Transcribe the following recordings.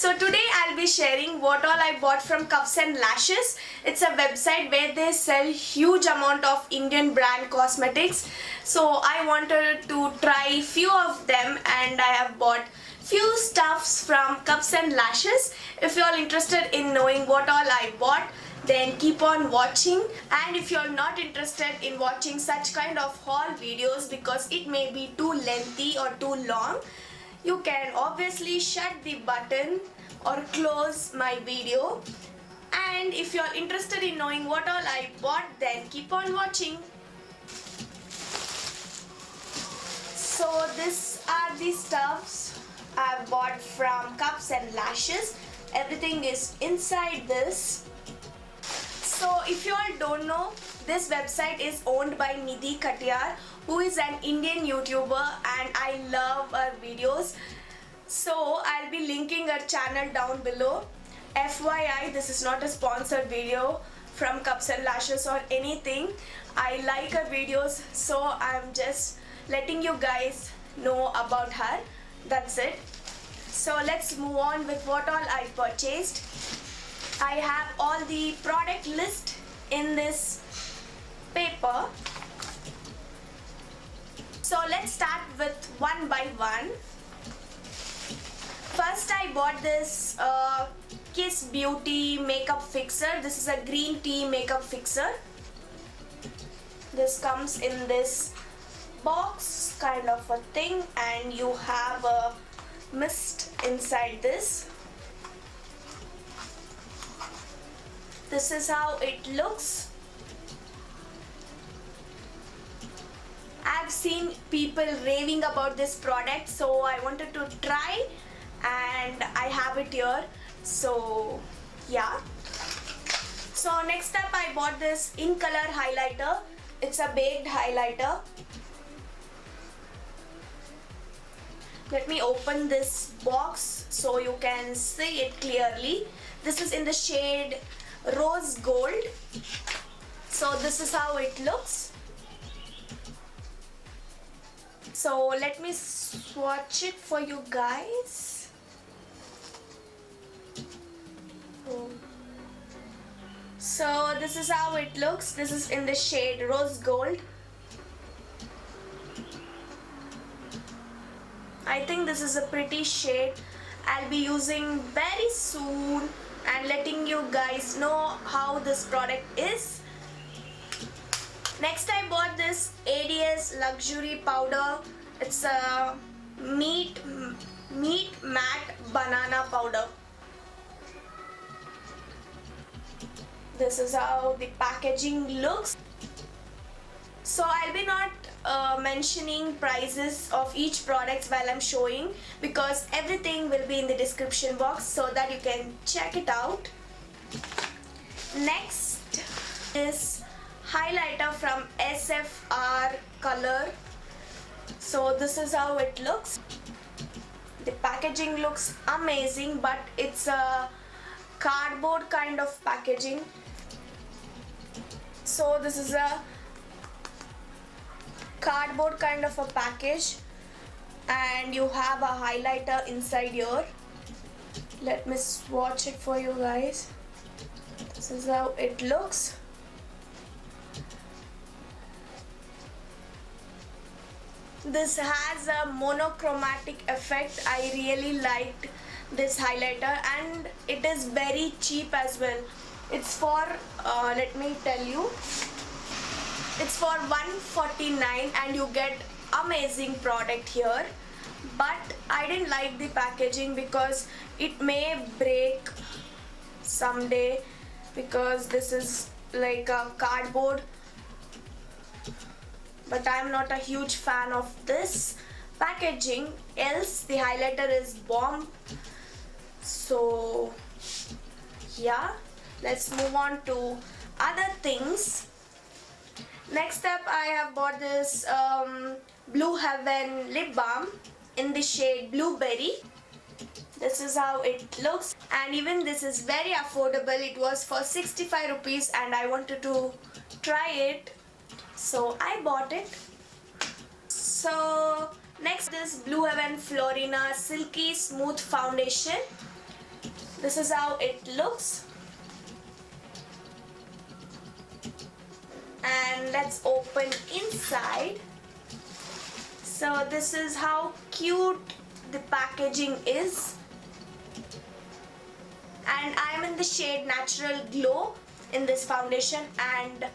So today I'll be sharing what all I bought from Cups and Lashes. It's a website where they sell huge amount of Indian brand cosmetics. So I wanted to try few of them and I have bought few stuffs from Cups and Lashes. If you're interested in knowing what all I bought, then keep on watching. And if you're not interested in watching such kind of haul videos because it may be too lengthy or too long, you can obviously shut the button or close my video. And if you're interested in knowing what all I bought, then keep on watching. So these are the stuffs I bought from Cups and Lashes. Everything is inside this. So if you all don't know, this website is owned by Nidhi Katiyar, who is an Indian YouTuber, and I love her videos. So I'll be linking her channel down below. FYI, this is not a sponsored video from Cups and Lashes or anything. I like her videos, so I'm just letting you guys know about her. That's it. So let's move on with what all I purchased. I have all the product list in this paper. So let's start with one by one. First I bought this Kiss Beauty makeup fixer. This is a green tea makeup fixer. This comes in this box kind of a thing, and you have a mist inside this. This is how it looks. I've seen people raving about this product, so I wanted to try and I have it here. So yeah. So next up I bought this INCOLOR highlighter. It's a baked highlighter. Let me open this box so you can see it clearly. This is in the shade Rose Gold. So this is how it looks. So let me swatch it for you guys. So this is how it looks. This is in the shade Rose Gold. I think this is a pretty shade. I'll be using very soon and letting you guys know how this product is. Next I bought this ADS luxury powder. It's a meat matte banana powder. This is how the packaging looks. So I'll be not mentioning prices of each product while I'm showing, because everything will be in the description box so that you can check it out. Next is highlighter from SFR color. So this is how it looks. The packaging looks amazing, but it's a cardboard kind of packaging. So this is a cardboard kind of a package, and you have a highlighter inside here. Let me swatch it for you guys. This is how it looks. This has a monochromatic effect. I really liked this highlighter, and it is very cheap as well. It's for let me tell you, it's for $149 and you get amazing product here. But I didn't like the packaging because it may break someday, because this is like a cardboard. But I'm not a huge fan of this packaging. Else the highlighter is bomb. So yeah, let's move on to other things. Next up I have bought this Blue Heaven lip balm in the shade Blueberry. This is how it looks, and even this is very affordable. It was for 65 rupees and I wanted to try it, so I bought it. So next is Blue Heaven Florina Silky Smooth Foundation. This is how it looks. And let's open inside. So this is how cute the packaging is. And I'm in the shade Natural Glow in this foundation, and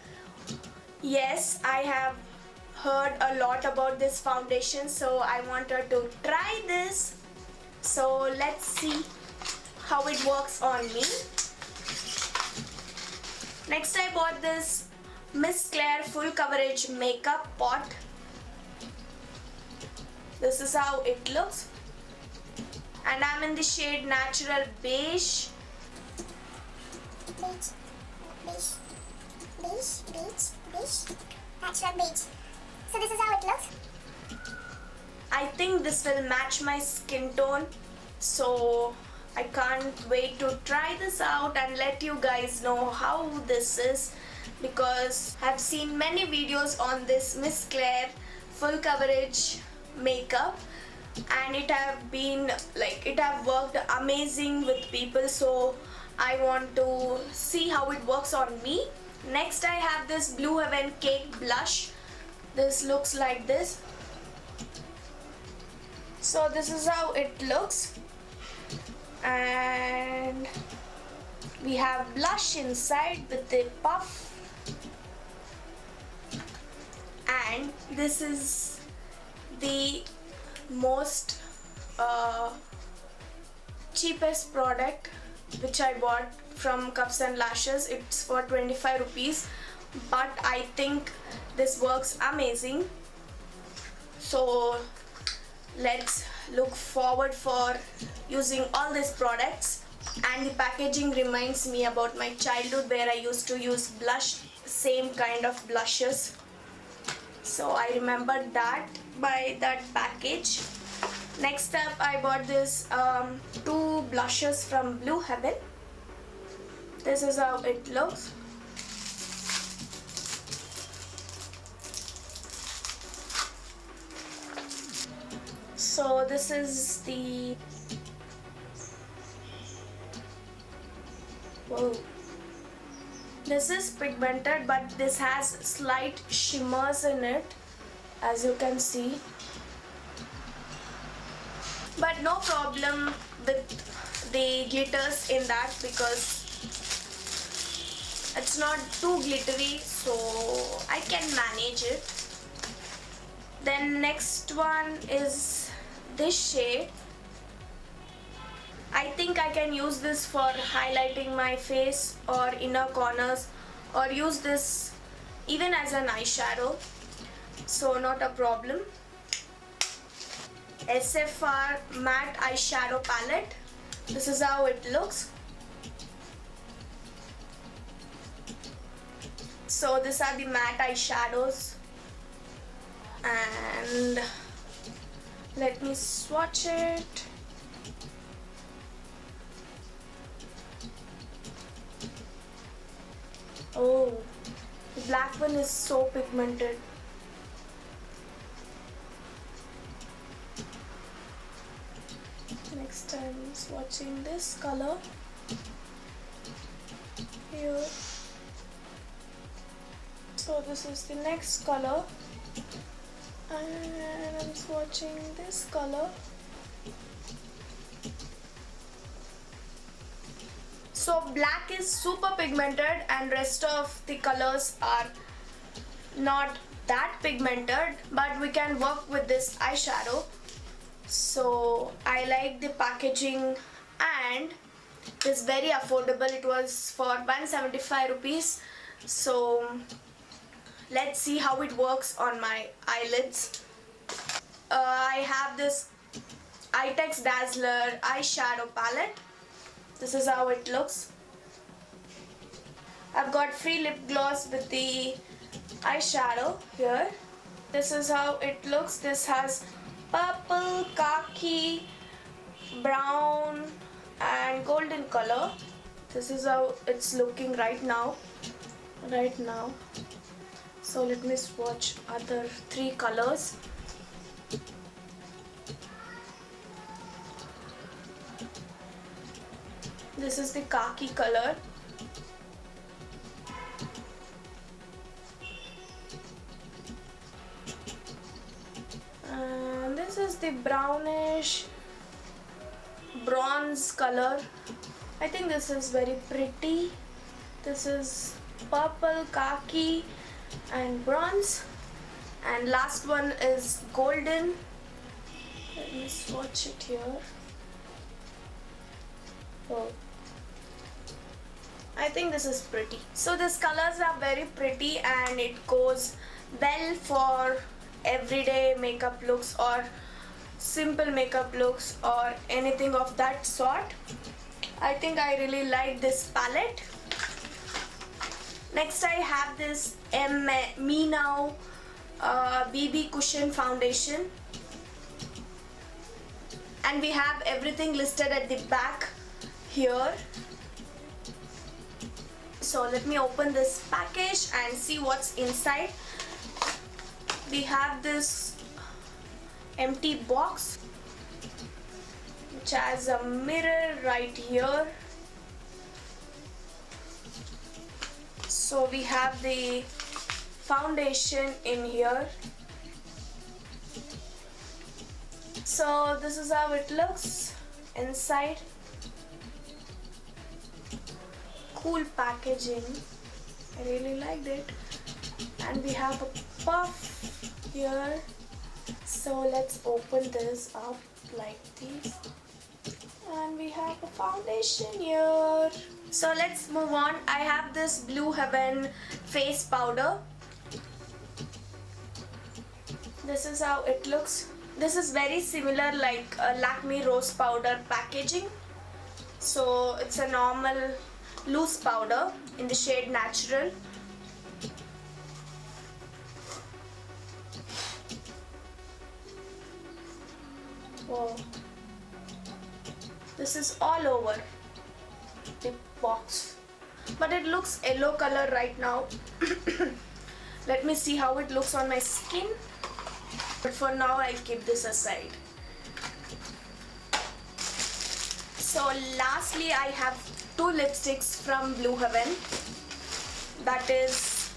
yes, I have heard a lot about this foundation, so I wanted to try this. So let's see how it works on me. Next, I bought this Miss Claire Full Coverage Makeup Pot. This is how it looks. And I'm in the shade Natural Beige. Natural beige. So this is how it looks. I think this will match my skin tone, so I can't wait to try this out and let you guys know how this is, because I've seen many videos on this Miss Claire Full Coverage makeup, and it have worked amazing with people, so I want to see how it works on me. Next, I have this Blue Heaven Cake Blush. This looks like this. So this is how it looks. And we have blush inside with the puff. And this is the most cheapest product which I bought from Cups and Lashes. It's for 25 rupees, but I think this works amazing. So let's look forward for using all these products. And the packaging reminds me about my childhood, where I used to use blush, same kind of blushes. So I remembered that by that package. Next up, I bought this two blushes from Blue Heaven. This is how it looks. So this is the, whoa, this is pigmented, but this has slight shimmers in it, as you can see. But no problem with the glitters in that, because it's not too glittery, so I can manage it. Then next one is this shade. I think I can use this for highlighting my face or inner corners, or use this even as an eyeshadow, so not a problem. SFR Matte Eyeshadow Palette. This is how it looks. So these are the matte eyeshadows, and let me swatch it. Oh, the black one is so pigmented. Next I'm swatching this color here. So this is the next color, and I'm swatching this color. So black is super pigmented and rest of the colors are not that pigmented, but we can work with this eyeshadow. So I like the packaging, and it's very affordable. It was for 175 rupees. So let's see how it works on my eyelids. I have this INCOLOR DAZLLER eyeshadow palette. This is how it looks. I've got free lip gloss with the eyeshadow here. This is how it looks. This has purple, khaki, brown and golden color. This is how it's looking right now. So let me swatch other three colors. This is the khaki color. And this is the brownish bronze color. I think this is very pretty. This is purple, khaki and bronze. And last one is golden. Let me swatch it here. Oh, I think this is pretty. So these colors are very pretty and it goes well for everyday makeup looks or simple makeup looks or anything of that sort. I think I really like this palette. Next I have this NOW BB Cushion Foundation, and we have everything listed at the back here. So let me open this package and see what's inside. We have this empty box which has a mirror right here. So we have the foundation in here. So this is how it looks inside. Cool packaging. I really liked it. And we have a puff here. So let's open this up like this. And we have a foundation here. So let's move on. I have this Blue Heaven face powder. This is how it looks. This is very similar like Lakme Rose Powder packaging. So it's a normal loose powder in the shade Natural. Whoa. This is all over the box, but it looks yellow color right now. Let me see how it looks on my skin, but for now I'll keep this aside. So lastly I have two lipsticks from Blue Heaven. That is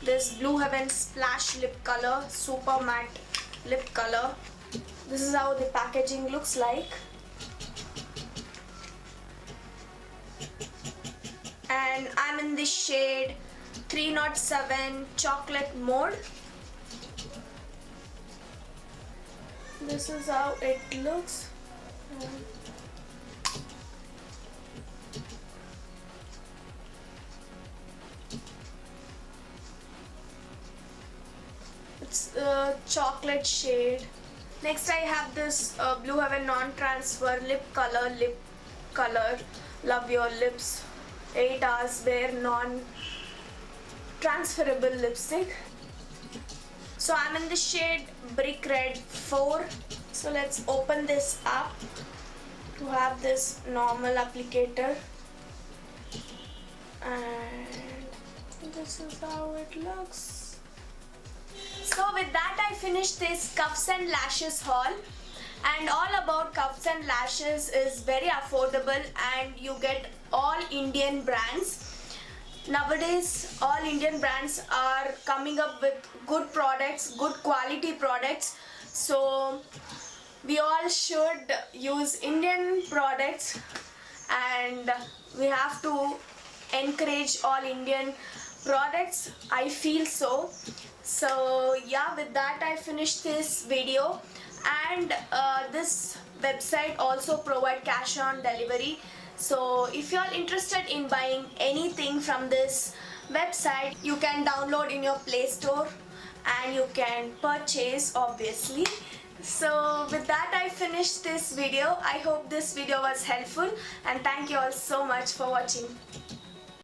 this Blue Heaven Splash Lip Color, Super Matte Lip Color. This is how the packaging looks like. And I'm in the shade 307 Chocolate Mode. This is how it looks. It's a chocolate shade. Next I have this Blue Heaven Non-Transfer Lip Color Love Your Lips 8 Hours Wear Non-Transferable Lipstick. So I'm in the shade Brick Red 4. So let's open this up to have this normal applicator. And this is how it looks. So with that I finished this cuffs and lashes haul. And all about cuffs and lashes is very affordable and you get all Indian brands. Nowadays all Indian brands are coming up with good products, good quality products. So we all should use Indian products and we have to encourage all Indian products. I feel so. So yeah, with that I finished this video. And this website also provide cash on delivery. So if you are interested in buying anything from this website, you can download in your Play Store and you can purchase obviously. So with that I finished this video. I hope this video was helpful and thank you all so much for watching.